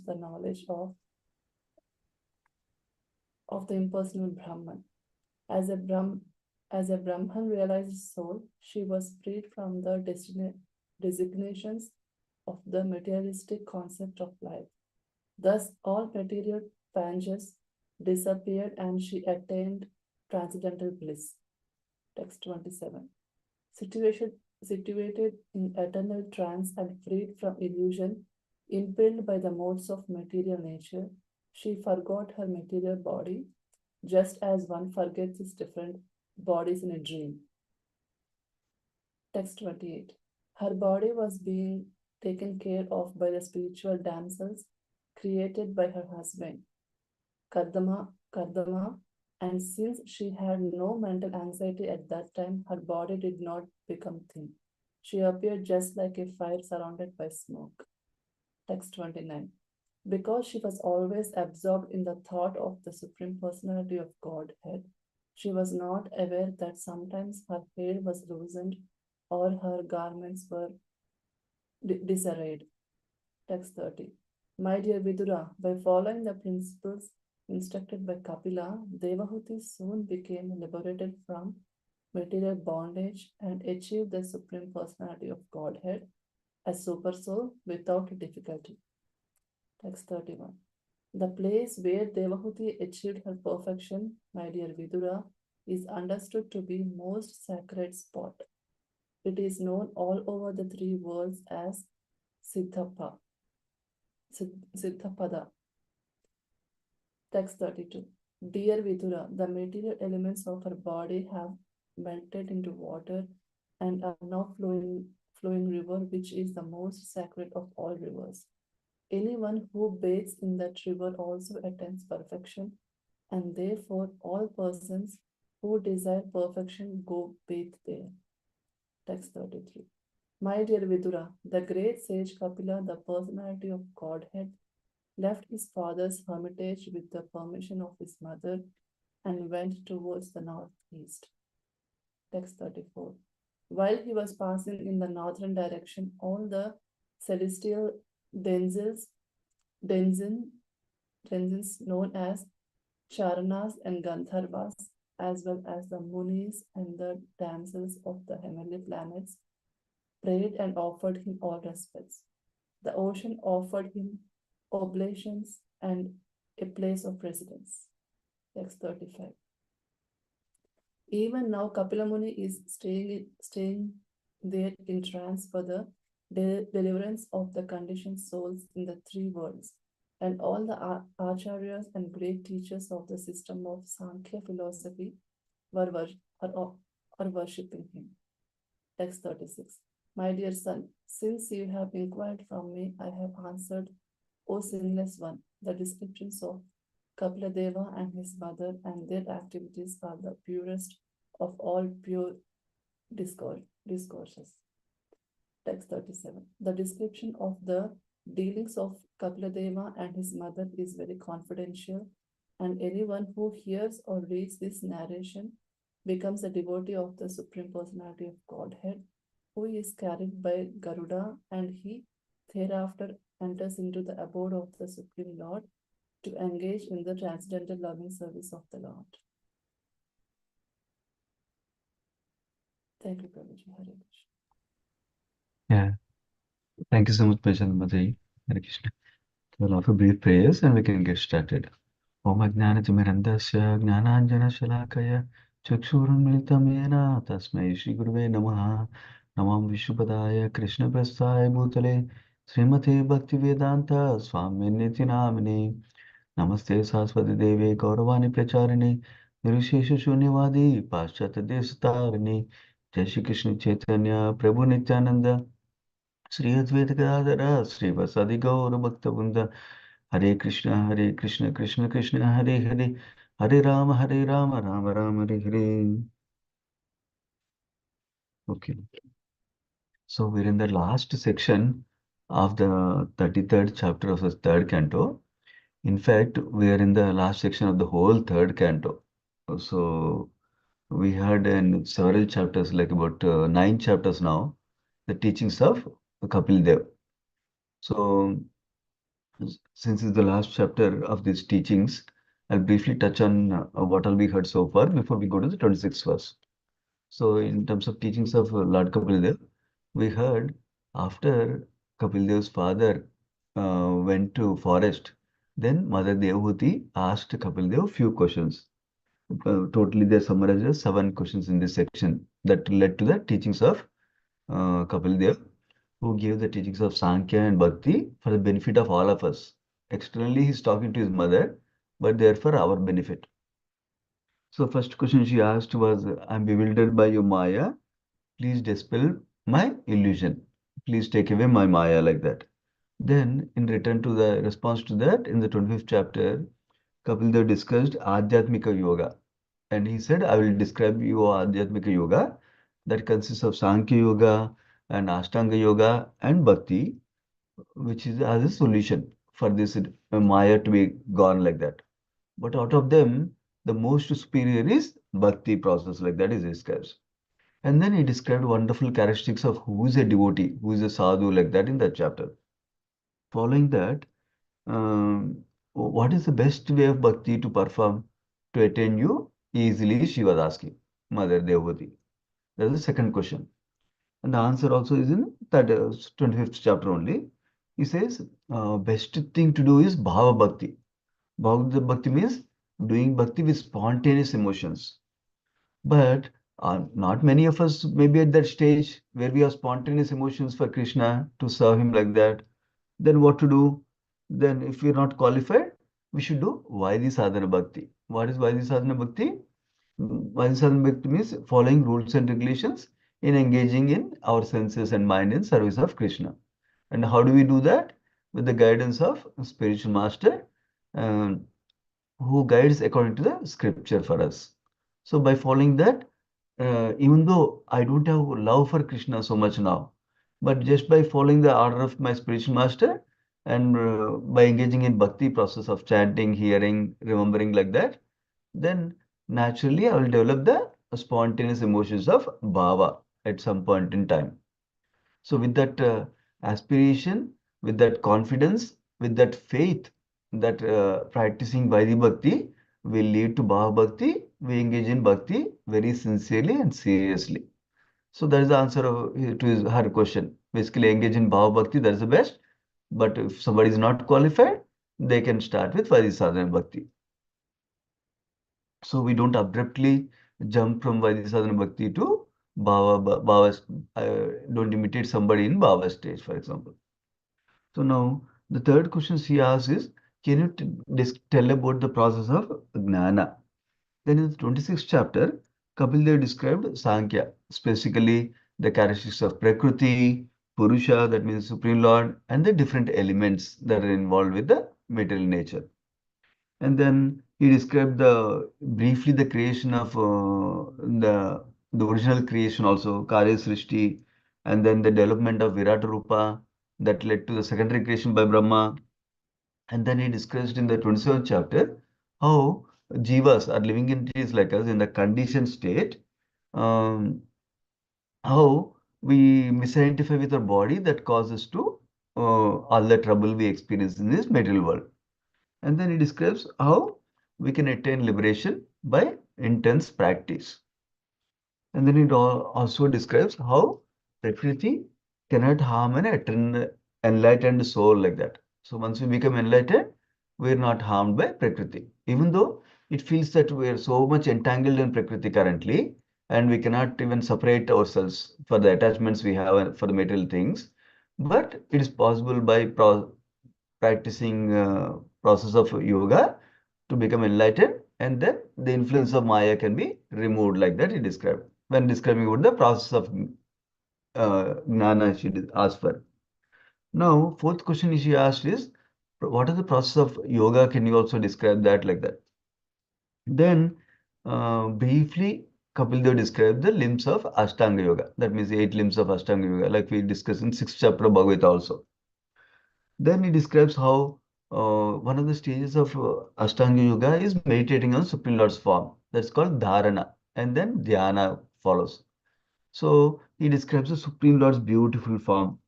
the knowledge of the impersonal Brahman. As a Brahman realized soul, she was freed from the designations of the materialistic concept of life. Thus, all material panges disappeared and she attained transcendental bliss. Text 27. Situated in eternal trance and freed from illusion, impelled by the modes of material nature, she forgot her material body, just as one forgets his different bodies in a dream. Text 28. Her body was being taken care of by the spiritual damsels created by her husband, Kardama, and since she had no mental anxiety at that time, her body did not become thin. She appeared just like a fire surrounded by smoke. Text 29. Because she was always absorbed in the thought of the Supreme Personality of Godhead, she was not aware that sometimes her hair was loosened or her garments were disarrayed. Text 30. My dear Vidura, by following the principles instructed by Kapila, Devahuti soon became liberated from material bondage and achieved the Supreme Personality of Godhead as Super Soul without difficulty. Text 31. The place where Devahuti achieved her perfection, my dear Vidura, is understood to be most sacred spot. It is known all over the three worlds as Siddhapada. Text 32. Dear Vidura, the material elements of her body have melted into water and are now flowing river, which is the most sacred of all rivers. Anyone who bathes in that river also attains perfection, and therefore all persons who desire perfection go bathe there. Text 33. My dear Vidura, the great sage Kapila, the personality of Godhead, left his father's hermitage with the permission of his mother and went towards the northeast. Text 34. While he was passing in the northern direction, all the celestial denizens known as Charanas and Gandharvas, as well as the Munis and the damsels of the heavenly planets, prayed and offered him all respects. The ocean offered him oblations and a place of residence. Text 35. Even now, Kapila Muni is staying there in trance for the deliverance of the conditioned souls in the three worlds, and all the acharyas and great teachers of the system of Sankhya philosophy are worshipping him. Text 36. My dear son, since you have inquired from me, I have answered, O sinless one. The descriptions of Kapila Deva and his mother and their activities are the purest of all pure discourses. Text 37. The description of the dealings of Kapila Deva and his mother is very confidential, and anyone who hears or reads this narration becomes a devotee of the Supreme Personality of Godhead, who is carried by Garuda, and he thereafter enters into the abode of the Supreme Lord to engage in the transcendental loving service of the Lord. Thank you, Prabhuji. Hare Krishna. Yeah. Thank you so much, Bhajan Mataji. Hare Krishna. We'll offer brief prayers and we can get started. Om Ajnanatimirandasya Jnananjana Chakshurunmilitam Yena Tasmai Shri Gurave Namaha Namam Vishnupadaya Krishna Prasthaya Bhutale Srimate Bhaktivedanta Swaminiti Namine Namaste Saraswati Deve Gauravani Pracharine Nirvishesha Shunyavadi Paschata Desatarini Jai Shri Krishna Chaitanya Prabhu Nityananda Sri Advaita Gadadhara Srivasadi Gaura Bhakta Hare Krishna, Krishna Krishna, Hare Hare, Hare Rama, Rama Rama, Hare Hare. Okay. So we're in the last section of the 33rd chapter of the third canto. In fact, we are in the last section of the whole third canto. So we had in several chapters, like about 9 chapters now, the teachings of Kapil Dev. So Since it's the last chapter of these teachings, I'll briefly touch on what all we heard so far before we go to the 26th verse. So, in terms of teachings of Lord Kapildev, we heard after Kapildev's father went to forest, then Mother Devahuti asked Kapildev few questions. Totally, they summarized as 7 questions in this section that led to the teachings of Kapildev, who gave the teachings of Sankhya and Bhakti for the benefit of all of us. Externally, he's talking to his mother, but they're for our benefit. So, first question she asked was, I'm bewildered by your Maya. Please dispel my illusion. Please take away my Maya, like that. Then, in return to the response to that, in the 25th chapter, Kapildev discussed Adhyatmika Yoga. And he said, I will describe you Adhyatmika Yoga that consists of Sankhya Yoga and Ashtanga Yoga and Bhakti, which is as a solution for this Maya to be gone, like that. But out of them, the most superior is Bhakti process, like that is described. And then he described wonderful characteristics of who is a devotee, who is a sadhu, like that in that chapter. Following that, what is the best way of bhakti to perform to attain you easily? She was asking Mother Devati. That's the second question. And the answer also is in that 25th chapter only. He says, best thing to do is bhava bhakti. Bhava bhakti means doing bhakti with spontaneous emotions. But not many of us may be at that stage where we have spontaneous emotions for Krishna to serve him like that. Then what to do? Then if we're not qualified, we should do Vaidhi Sadhana Bhakti. What is Vaidhi Sadhana Bhakti? Vaidhi Sadhana Bhakti means following rules and regulations in engaging in our senses and mind in service of Krishna. And how do we do that? With the guidance of a spiritual master, um, who guides according to the scripture for us. So by following that, even though I don't have love for Krishna so much now, but just by following the order of my spiritual master and by engaging in bhakti process of chanting, hearing, remembering, like that, then naturally I will develop the spontaneous emotions of bhava at some point in time. So with that aspiration, with that confidence, with that faith, that practicing Vaidhi Bhakti will lead to Bhava Bhakti. We engage in Bhakti very sincerely and seriously. So that is the answer to her question. Basically, engage in Bhava Bhakti, that is the best. But if somebody is not qualified, they can start with Vaidhi Sadhana Bhakti. So we don't abruptly jump from Vaidhi Sadhana Bhakti to Bhava, don't imitate somebody in Bhava stage, for example. So now the third question she asks is, can you tell about the process of Gnana? Then in the 26th chapter, Kapil Dev described Sankhya, specifically the characteristics of Prakriti, Purusha, that means Supreme Lord, and the different elements that are involved with the material nature. And then he described the briefly the creation of the original creation also, Karya Srishti, and then the development of Virata Rupa that led to the secondary creation by Brahma. And then he discussed in the 27th chapter how jivas are living entities like us in the conditioned state, um, how we misidentify with our body that causes to all the trouble we experience in this material world. And then he describes how we can attain liberation by intense practice. And then it also describes how Prakriti cannot harm an enlightened soul, like that. So once we become enlightened, we are not harmed by Prakriti. Even though it feels that we are so much entangled in Prakriti currently, and we cannot even separate ourselves for the attachments we have for the material things. But it is possible by practicing process of yoga to become enlightened, and then the influence of Maya can be removed, like that he described when describing about the process of Gnana. She asked for. Now, fourth question she asked is, what is the process of yoga? Can you also describe that, like that? Then, briefly, Kapil Dev described the limbs of Ashtanga Yoga. That means 8 limbs of Ashtanga Yoga, like we discussed in 6th chapter of Bhagavatam also. Then he describes how one of the stages of Ashtanga Yoga is meditating on Supreme Lord's form. That's called Dharana. And then Dhyana follows. So he describes the Supreme Lord's beautiful form.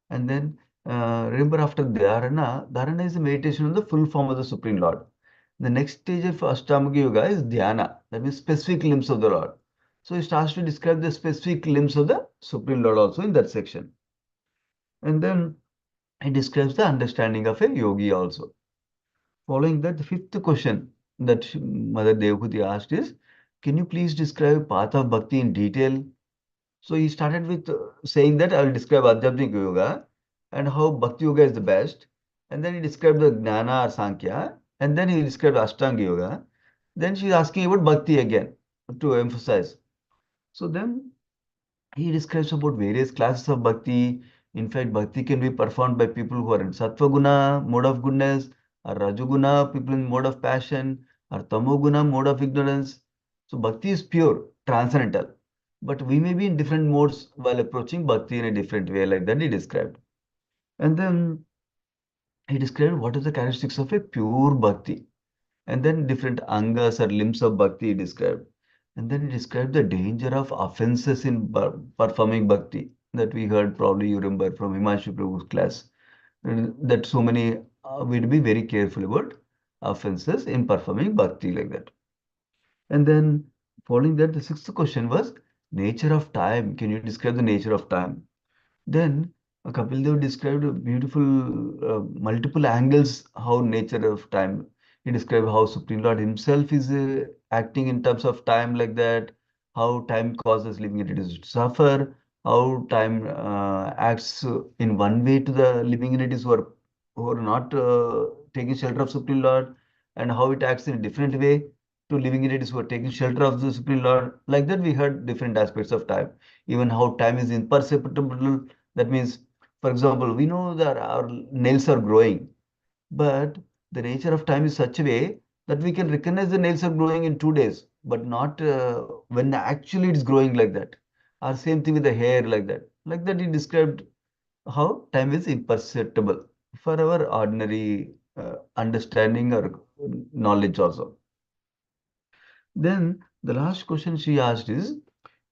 And then Remember, after dharana is a meditation on the full form of the Supreme Lord. The next stage of Ashtanga Yoga is dhyana, that means specific limbs of the Lord. So he starts to describe the specific limbs of the Supreme Lord also in that section. And then he describes the understanding of a yogi also. Following that, the fifth question that Mother Devhuti asked is, can you please describe path of bhakti in detail? So he started with saying that I will describe Adhyatmik Yoga and how Bhakti Yoga is the best. And then he described the Jnana or Sankhya. And then he described Ashtanga Yoga. Then she is asking about Bhakti again to emphasize. So then he describes about various classes of bhakti. In fact, bhakti can be performed by people who are in sattva guna, mode of goodness, or rajoguna, people in mode of passion, or tamoguna, mode of ignorance. So bhakti is pure, transcendental. But we may be in different modes while approaching bhakti in a different way, like that he described. And then he described what are the characteristics of a pure bhakti. And then different angas or limbs of bhakti he described. And then he described the danger of offenses in performing bhakti that we heard, probably you remember from Himanshu Prabhu's class. That so many, we'd be very careful about offenses in performing bhakti like that. And then following that, the sixth question was nature of time. Can you describe the nature of time? Then Kapil Dev described a beautiful multiple angles how nature of time. He described how Supreme Lord himself is acting in terms of time like that, how time causes living entities to suffer, how time acts in one way to the living entities who are not taking shelter of Supreme Lord, and how it acts in a different way to living entities who are taking shelter of the Supreme Lord. Like that, we heard different aspects of time. Even how time is imperceptible, that means, for example, we know that our nails are growing, but the nature of time is such a way that we can recognize the nails are growing in 2 days, but not when actually it's growing like that. Or same thing with the hair like that. Like that, he described how time is imperceptible for our ordinary understanding or knowledge also. Then the last question she asked is,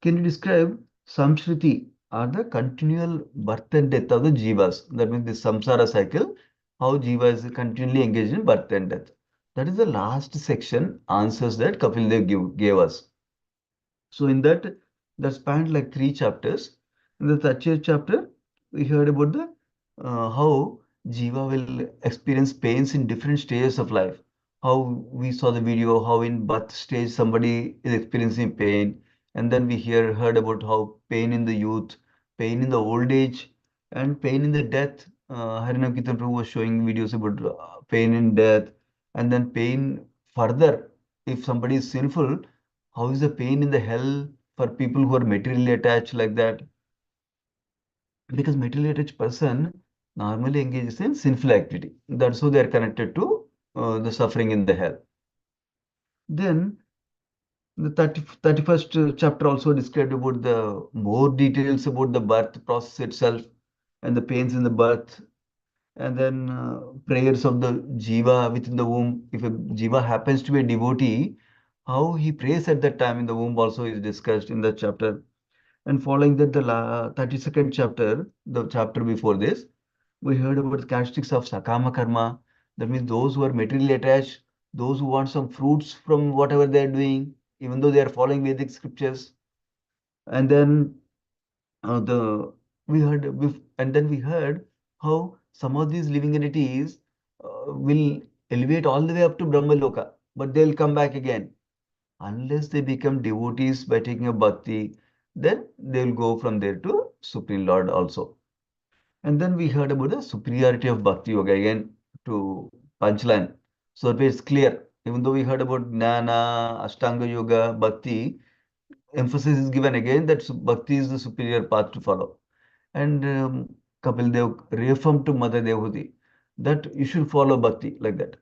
can you describe samshriti or the continual birth and death of the jivas? That means the samsara cycle, how jiva is continually engaged in birth and death. That is the last section answers that Kapil Dev gave us. So in that spanned like 3 chapters. In the 30th chapter, we heard about the how Jiva will experience pains in different stages of life. How we saw the video, how in birth stage somebody is experiencing pain, and then we heard about how pain in the youth, pain in the old age, and pain in the death. Harinam Kirtan Prabhu was showing videos about pain in death, and then pain further if somebody is sinful, how is the pain in the hell for people who are materially attached like that? Because materially attached person normally engages in sinful activity. That's how they are connected to the suffering in the hell. Then the 31st chapter also described about the more details about the birth process itself and the pains in the birth, and then prayers of the jiva within the womb. If a jiva happens to be a devotee, how he prays at that time in the womb also is discussed in that chapter. And following that, the 32nd chapter, the chapter before this, we heard about the characteristics of sakama karma. That means those who are materially attached, those who want some fruits from whatever they are doing, even though they are following Vedic scriptures. And then the we heard and then we heard how some of these living entities will elevate all the way up to Brahma Loka, but they'll come back again unless they become devotees by taking a bhakti. Then they will go from there to Supreme Lord also. And then we heard about the superiority of Bhakti Yoga again to Panchlan. So that it's clear. Even though we heard about Jnana, Ashtanga Yoga, Bhakti, emphasis is given again that Bhakti is the superior path to follow. And Kapil Dev reaffirmed to Mother Devhuti that you should follow Bhakti like that.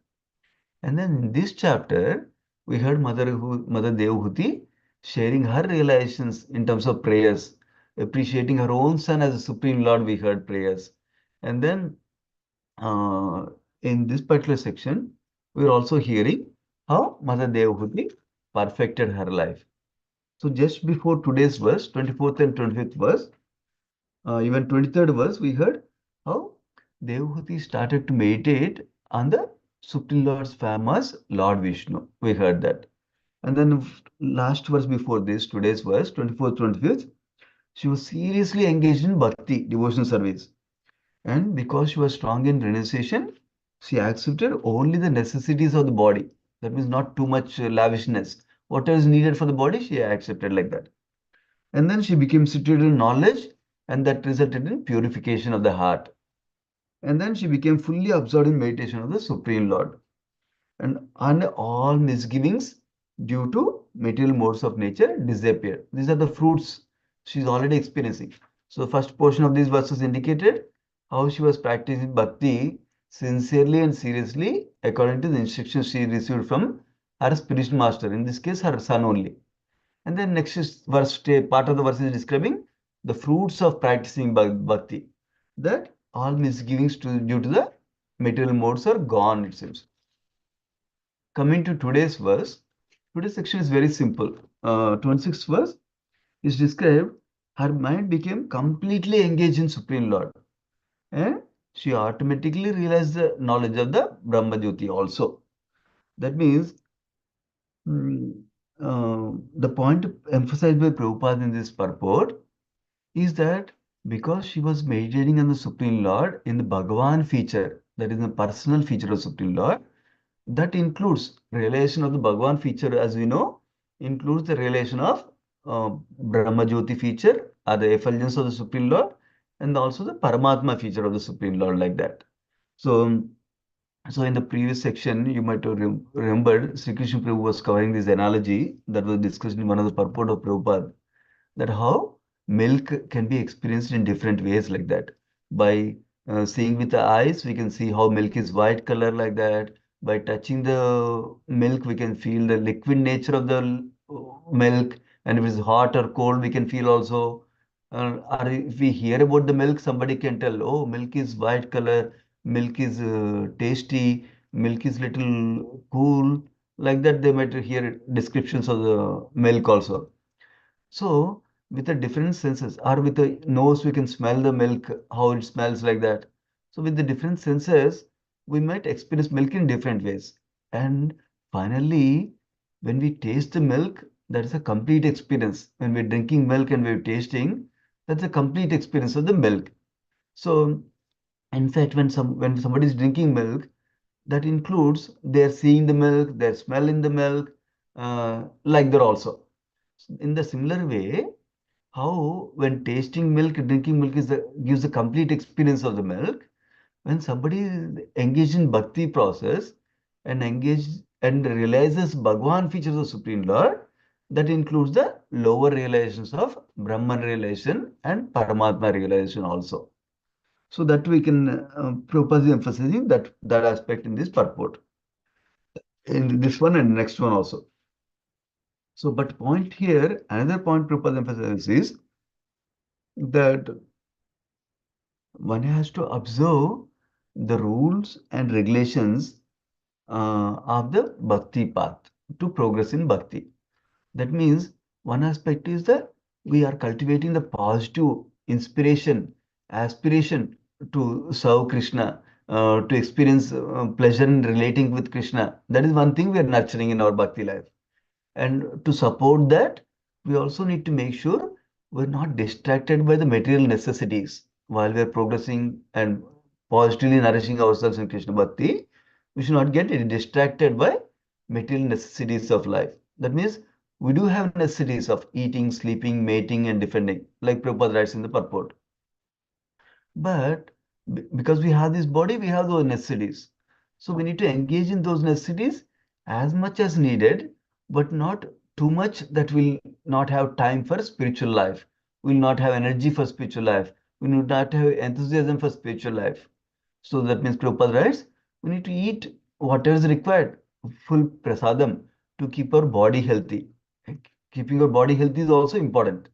And then in this chapter, we heard Mother Devhuti sharing her realizations in terms of prayers, appreciating her own son as a Supreme Lord. We heard prayers. And then uh, in this particular section, we're also hearing how Mother Devhuti perfected her life. So just before today's verse, 24th and 25th verse, even 23rd verse, we heard how Devahuti started to meditate on the Supreme Lord's famous Lord Vishnu. We heard that. And then last verse before this, today's verse, 24th, 25th, she was seriously engaged in bhakti, devotional service. And because she was strong in renunciation, she accepted only the necessities of the body. That means not too much lavishness. Whatever is needed for the body, she accepted like that. And then she became situated in knowledge, and that resulted in purification of the heart. And then she became fully absorbed in meditation of the Supreme Lord. And all misgivings due to material modes of nature disappear. These are the fruits she's already experiencing. So the first portion of these verses indicated how she was practicing bhakti sincerely and seriously according to the instructions she received from her spiritual master, in this case her son only. And then next is verse, part of the verse is describing the fruits of practicing bhakti, that all misgivings due to the material modes are gone, it seems. Coming to today's verse, today's section is very simple. 26th verse is described, her mind became completely engaged in Supreme Lord, and she automatically realized the knowledge of the Brahma Jyoti also. That means mm, the point emphasized by Prabhupada in this purport is that because she was meditating on the Supreme Lord in the Bhagavan feature, that is the personal feature of Supreme Lord, that includes realization of the Bhagavan feature, as we know, includes the realization of Brahma Jyoti feature, or the effulgence of the Supreme Lord, and also the Paramatma feature of the Supreme Lord, like that. So, so in the previous section, you might have remembered Sri Krishna Prabhu was covering this analogy that was discussed in one of the purport of Prabhupada, that how milk can be experienced in different ways, like that. By seeing with the eyes, we can see how milk is white color, like that. By touching the milk, we can feel the liquid nature of the milk, and if it's hot or cold, we can feel also. Or if we hear about the milk, somebody can tell, oh, milk is white color, milk is tasty, milk is little cool, like that. They might hear descriptions of the milk also. So, with the different senses, or with the nose, we can smell the milk, how it smells, like that. So, with the different senses, we might experience milk in different ways. And finally, when we taste the milk, that is a complete experience. When we're drinking milk and we're tasting, that's a complete experience of the milk. So, in fact, when somebody is drinking milk, that includes they're seeing the milk, they're smelling the milk, like that also. In the similar way, how when tasting milk, drinking milk gives a complete experience of the milk. When somebody is engaged in bhakti process and engaged and realizes Bhagwan features of Supreme Lord, that includes the lower realizations of Brahman realization and Paramatma realization also. So that we can propose emphasizing that aspect in this purport, in this one and next one also. So, but point here, another point propose emphasizes is that one has to observe the rules and regulations of the bhakti path to progress in bhakti. That means one aspect is that we are cultivating the positive inspiration, aspiration to serve Krishna, to experience pleasure in relating with Krishna. That is one thing we are nurturing in our bhakti life. And to support that, we also need to make sure we're not distracted by the material necessities while we're progressing and positively nourishing ourselves in Krishna Bhakti. We should not get distracted by material necessities of life. That means we do have necessities of eating, sleeping, mating, and defending, like Prabhupada writes in the purport. But because we have this body, we have those necessities. So we need to engage in those necessities as much as needed, but not too much that we'll not have time for spiritual life. We'll not have energy for spiritual life. We will not have enthusiasm for spiritual life. So that means Prabhupada writes, we need to eat whatever is required, full prasadam, to keep our body healthy. Keeping our body healthy is also important.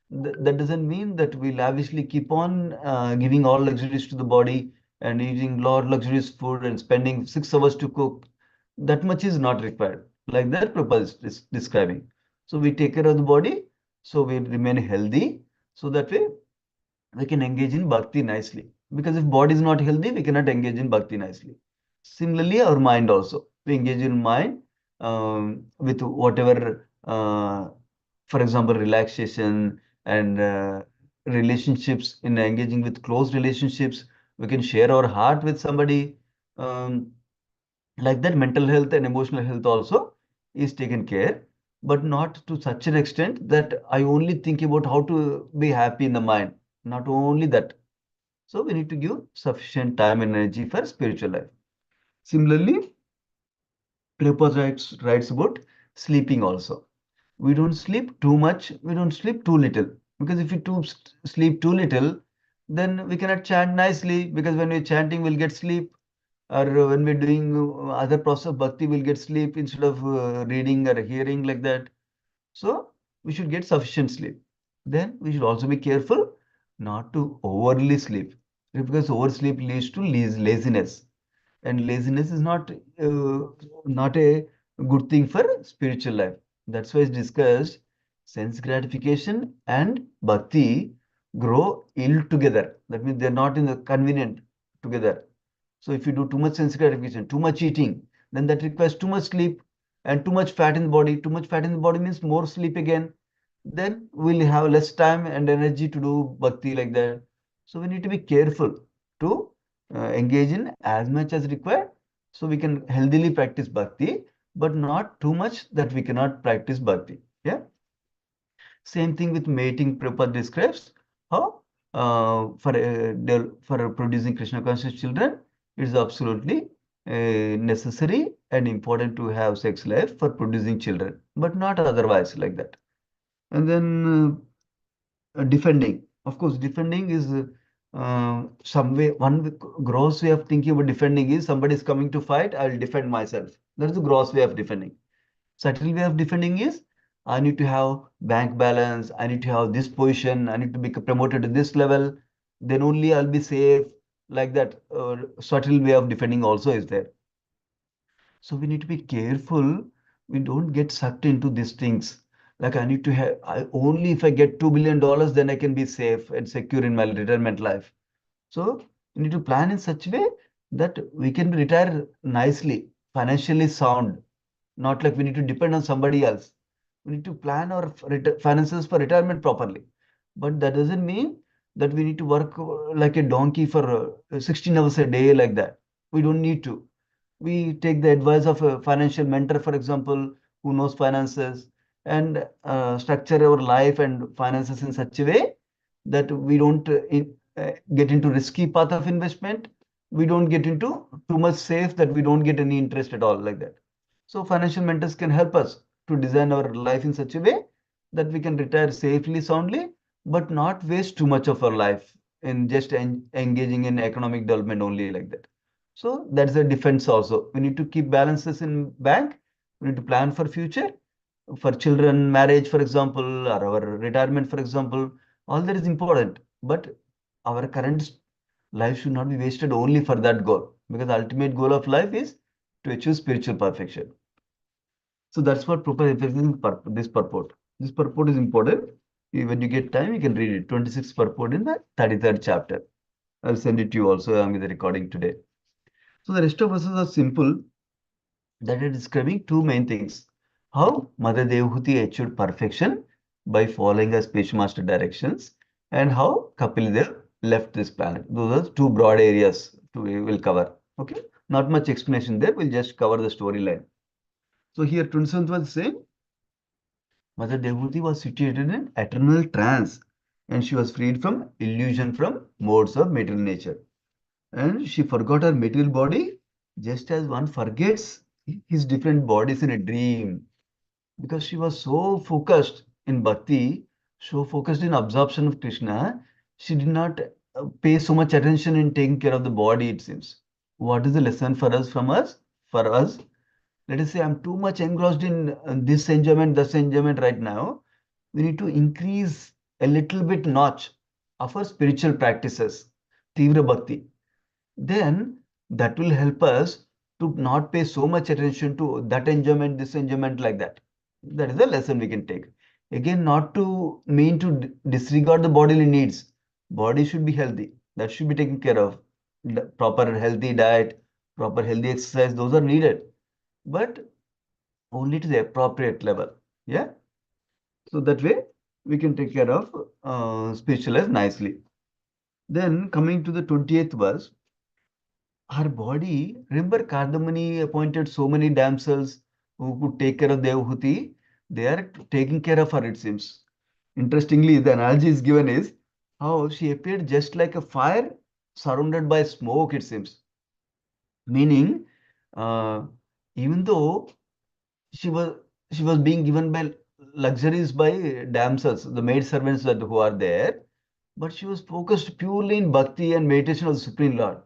That doesn't mean that we lavishly keep on giving all luxuries to the body and eating lot luxurious food and spending 6 hours to cook. That much is not required. Like that Prabhupada is describing. So we take care of the body, so we remain healthy, so that way we can engage in bhakti nicely. Because if body is not healthy, we cannot engage in bhakti nicely. Similarly, our mind also. We engage in mind with whatever, for example, relaxation and relationships, in engaging with close relationships. We can share our heart with somebody. Um, like that, mental health and emotional health also is taken care, but not to such an extent that I only think about how to be happy in the mind. Not only that. So we need to give sufficient time and energy for spiritual life. Similarly, Prabhupada writes about sleeping also. We don't sleep too much, we don't sleep too little. Because if we sleep too little, then we cannot chant nicely, because when we're chanting, we'll get sleep. Or when we're doing other process of bhakti, we'll get sleep instead of reading or hearing like that. So we should get sufficient sleep. Then we should also be careful not to overly sleep, because oversleep leads to laziness, and laziness is not a good thing for spiritual life. That's why it's discussed sense gratification and bhakti grow ill together. That means they're not in the convenient together. So if you do too much sense gratification, too much eating, then that requires too much sleep and too much fat in the body. Too much fat in the body means more sleep again. Then we'll have less time and energy to do bhakti like that. So we need to be careful to engage in as much as required, so we can healthily practice bhakti, but not too much that we cannot practice bhakti. Yeah. Same thing with mating. Prabhupada describes how for producing Krishna conscious children, it is absolutely necessary and important to have sex life for producing children, but not otherwise like that. And then defending. Of course, defending is some way, gross way of thinking about defending is somebody is coming to fight, I will defend myself. That is the gross way of defending. Subtle way of defending is, I need to have bank balance, I need to have this position, I need to be promoted to this level, then only I'll be safe. Like that, subtle way of defending also is there. So we need to be careful. We don't get sucked into these things. Like I need to have, only if I get $2 billion, then I can be safe and secure in my retirement life. So we need to plan in such a way that we can retire nicely, financially sound, not like we need to depend on somebody else. We need to plan our finances for retirement properly. But that doesn't mean that we need to work like a donkey for 16 hours a day like that. We don't need to. We take the advice of a financial mentor, for example, who knows finances, and structure our life and finances in such a way that we don't get into risky path of investment. We don't get into too much safe that we don't get any interest at all like that. So financial mentors can help us to design our life in such a way that we can retire safely, soundly, but not waste too much of our life in just engaging in economic development only like that. So that's a defense also. We need to keep balances in bank. We need to plan for future, for children, marriage, for example, or our retirement, for example. All that is important. But our current life should not be wasted only for that goal, because the ultimate goal of life is to achieve spiritual perfection. So that's what Prabhupada emphasizes this purport. This purport is important. When you get time, you can read it. 26th purport in the 33rd chapter. I'll send it to you also along with the recording today. So the rest of verses are simple, that is describing two main things. How Mother Devahuti achieved perfection by following her speech master directions, and how Kapil Dev left this planet. Those are two broad areas we will cover. Okay, not much explanation there. We'll just cover the storyline. So here 27th was saying Mother Devahuti was situated in eternal trance, and she was freed from illusion from modes of material nature. And she forgot her material body, just as one forgets his different bodies in a dream, because she was so focused in bhakti, so focused in absorption of Krishna, she did not pay so much attention in taking care of the body, it seems. What is the lesson for us from us? For us, let us say I'm too much engrossed in this enjoyment, this enjoyment right now. We need to increase a little bit notch of our spiritual practices, Tivra Bhakti. Then that will help us to not pay so much attention to that enjoyment, this enjoyment like that. That is a lesson we can take. Again, not to mean to disregard the bodily needs. Body should be healthy. That should be taken care of. Proper healthy diet, proper healthy exercise, those are needed, but only to the appropriate level. Yeah. So that way we can take care of spiritual life nicely. Then coming to the 20th verse, her body, remember Kardamani appointed so many damsels who could take care of Devahuti. They are taking care of her, it seems. Interestingly, the analogy is given is how she appeared just like a fire surrounded by smoke, it seems. Meaning, uh, even though she was she was being given by luxuries by damsels, the maid servants that who are there, but she was focused purely in bhakti and meditation of the Supreme Lord.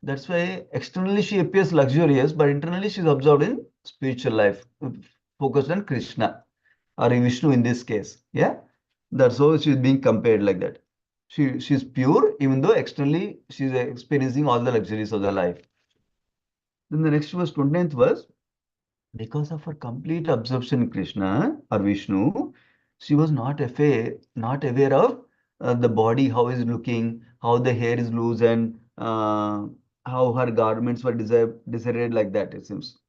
That's why externally she appears luxurious, but internally she's absorbed in spiritual life, focused on Krishna or Vishnu in this case. Yeah, that's how she's being compared like that. She's pure, even though externally she's experiencing all the luxuries of the life. Then the next verse, 29th verse, because of her complete absorption in Krishna or Vishnu, she was not aware of the body, how is looking, how the hair is loose, and how her garments were decided like that, it seems.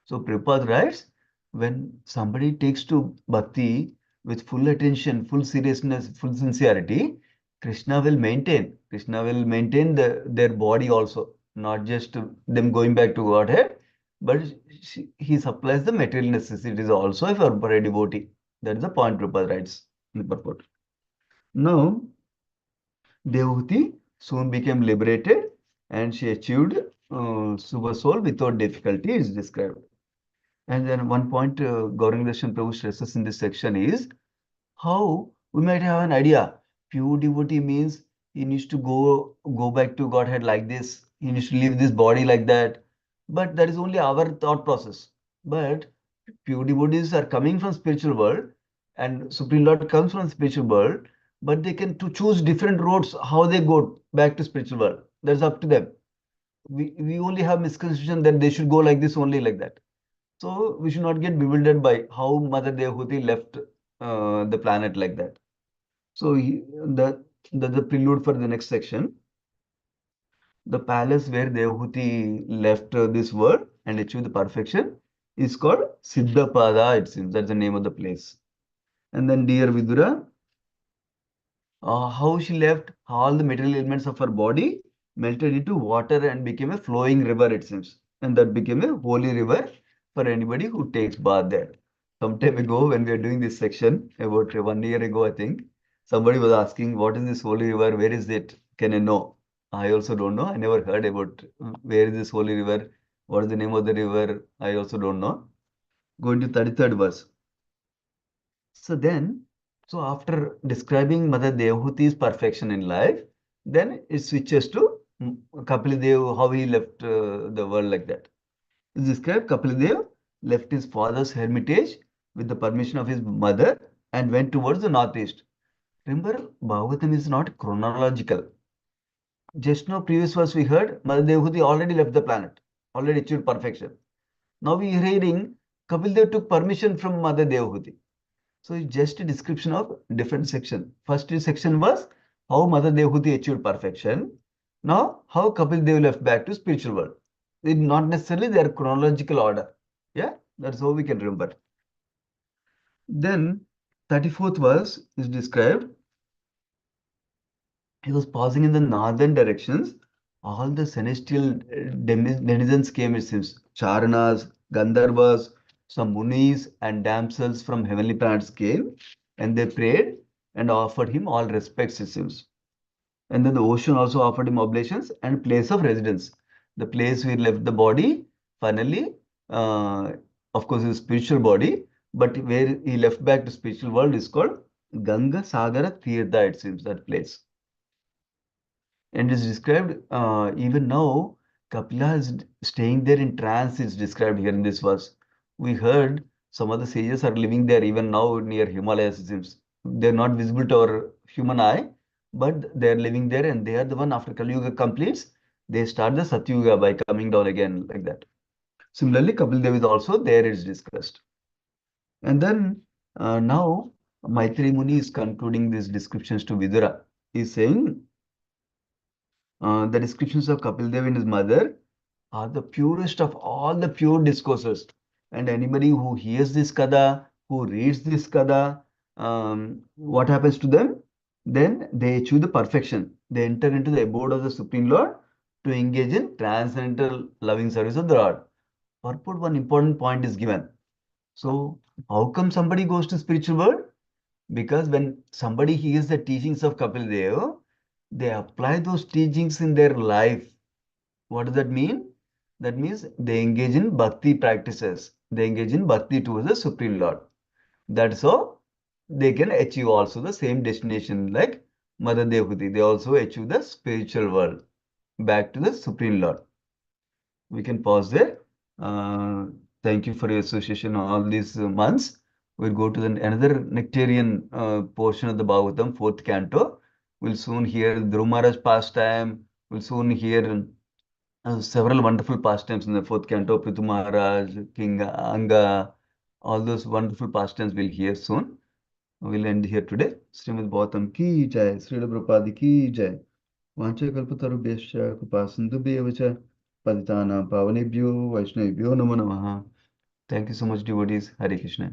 So Prabhupada writes, when somebody takes to bhakti with full attention, full seriousness, full sincerity, Krishna will maintain their body also, not just them going back to Godhead, but he supplies the material necessities also for a devotee. That is the point Prabhupada writes in the purport. Now, Devahuti soon became liberated and she achieved Super Soul without difficulty, is described. And then one point Gauranga Darshan Prabhu stresses in this section is how we might have an idea. Pure devotee means he needs to go back to Godhead like this. He needs to leave this body like that. But that is only our thought process. But pure devotees are coming from spiritual world, and Supreme Lord comes from spiritual world. But they can to choose different roads how they go back to spiritual world. That's up to them. We only have misconception that they should go like this only like that. So we should not get bewildered by how Mother Devahuti left the planet like that. So the prelude for the next section, the palace where Devahuti left this world and achieved the perfection is called Siddhapada, it seems. That's the name of the place. And then dear Vidura, how she left all the material elements of her body melted into water and became a flowing river, it seems. And that became a holy river for anybody who takes bath there. Some time ago, when we were doing this section, about 1 year ago, I think, somebody was asking, what is this holy river? Where is it? Can I know? I also don't know. I never heard about where is this holy river? What is the name of the river? I also don't know. Going to 33rd verse. So then, so after describing Mother Devahuti's perfection in life, then it switches to Kapil Dev, how he left the world like that. It's described Kapil Dev left his father's hermitage with the permission of his mother and went towards the northeast. Remember, Bhagavatam is not chronological. Just now, previous verse we heard, Mother Devahuti already left the planet, already achieved perfection. Now we are hearing Kapil Dev took permission from Mother Devahuti. So it's just a description of different section. First section was how Mother Devahuti achieved perfection. Now, how Kapil Dev left back to spiritual world. It not necessarily their chronological order. Yeah, that's how we can remember. Then 34th verse is described. He was passing in the northern directions. All the celestial denizens came, it seems. Charanas, Gandharvas, some munis and damsels from heavenly planets came and they prayed and offered him all respects, it seems. And then the ocean also offered him oblations and place of residence. The place where he left the body, finally, uh, of course, his spiritual body, but where he left back to spiritual world is called Ganga Sagara Tirtha, it seems, that place. And is described even now, Kapila is staying there in trance, is described here in this verse. We heard some of the sages are living there even now near Himalayas, it seems. They're not visible to our human eye, but they're living there and they are the one after Kali Yuga completes, they start the Satyuga by coming down again like that. Similarly, Kapil Dev is also there, is discussed. And then now Maitri Muni is concluding these descriptions to Vidura. He's saying, The descriptions of Kapil Dev and his mother are the purest of all the pure discourses. And anybody who hears this kada, who reads this kada, what happens to them? Then they achieve the perfection. They enter into the abode of the Supreme Lord to engage in transcendental loving service of the Lord. Purport, one important point is given. So, how come somebody goes to spiritual world? Because when somebody hears the teachings of Kapil Dev, they apply those teachings in their life. What does that mean? That means they engage in bhakti practices. They engage in bhakti towards the Supreme Lord. That's how they can achieve also the same destination like Mother Devahuti. They also achieve the spiritual world back to the Supreme Lord. We can pause there. Uh, Thank you for your association all these months. We'll go to another nectarian portion of the Bhagavatam, fourth canto. We'll soon hear Dhruv Maharaj pastime. We'll soon hear several wonderful pastimes in the fourth canto, Prithu Maharaj, King Anga, all those wonderful pastimes we'll hear soon. We'll end here today. Srimad Bhagavatam ki jai, Srila Prabhupada ki jai. Vancha kalpatarubhyascha kripasindubhyevacha paditana pavanebhyo vaishnavibhyo namo namaha. Thank you so much, devotees. Hare Krishna.